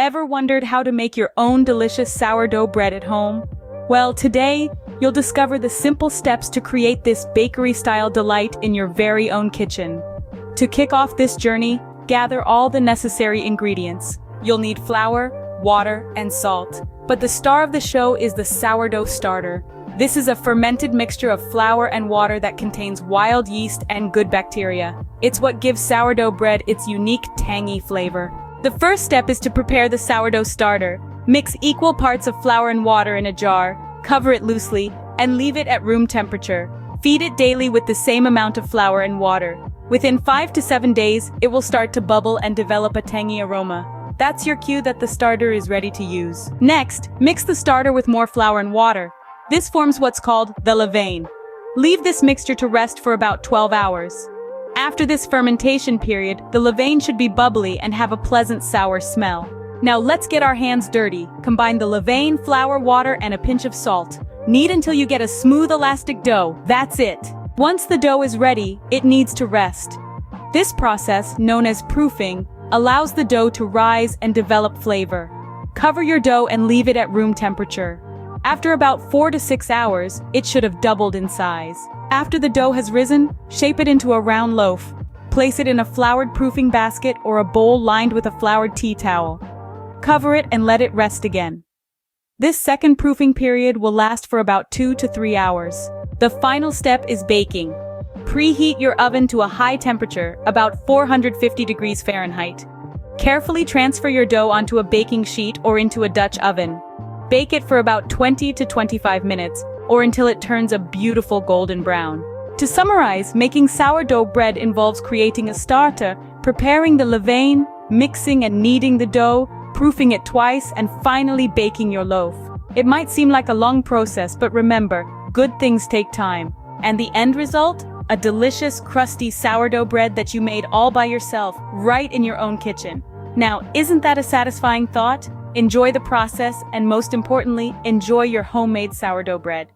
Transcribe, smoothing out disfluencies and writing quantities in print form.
Ever wondered how to make your own delicious sourdough bread at home? Well, today, you'll discover the simple steps to create this bakery-style delight in your very own kitchen. To kick off this journey, gather all the necessary ingredients. You'll need flour, water, and salt. But the star of the show is the sourdough starter. This is a fermented mixture of flour and water that contains wild yeast and good bacteria. It's what gives sourdough bread its unique, tangy flavor. The first step is to prepare the sourdough starter. Mix equal parts of flour and water in a jar, cover it loosely, and leave it at room temperature. Feed it daily with the same amount of flour and water. Within 5 to 7 days, it will start to bubble and develop a tangy aroma. That's your cue that the starter is ready to use. Next, mix the starter with more flour and water. This forms what's called the levain. Leave this mixture to rest for about 12 hours. After this fermentation period, the levain should be bubbly and have a pleasant sour smell. Now let's get our hands dirty. Combine the levain, flour, water, and a pinch of salt. Knead until you get a smooth, elastic dough. That's it. Once the dough is ready, it needs to rest. This process, known as proofing, allows the dough to rise and develop flavor. Cover your dough and leave it at room temperature. After about 4 to 6 hours, it should have doubled in size. After the dough has risen, shape it into a round loaf. Place it in a floured proofing basket or a bowl lined with a floured tea towel. Cover it and let it rest again. This second proofing period will last for about 2 to 3 hours. The final step is baking. Preheat your oven to a high temperature, about 450 degrees Fahrenheit. Carefully transfer your dough onto a baking sheet or into a Dutch oven. Bake it for about 20 to 25 minutes, or until it turns a beautiful golden brown. To summarize, making sourdough bread involves creating a starter, preparing the levain, mixing and kneading the dough, proofing it twice, and finally baking your loaf. It might seem like a long process, but remember, good things take time. And the end result? A delicious, crusty sourdough bread that you made all by yourself, right in your own kitchen. Now, isn't that a satisfying thought? Enjoy the process, and most importantly, enjoy your homemade sourdough bread.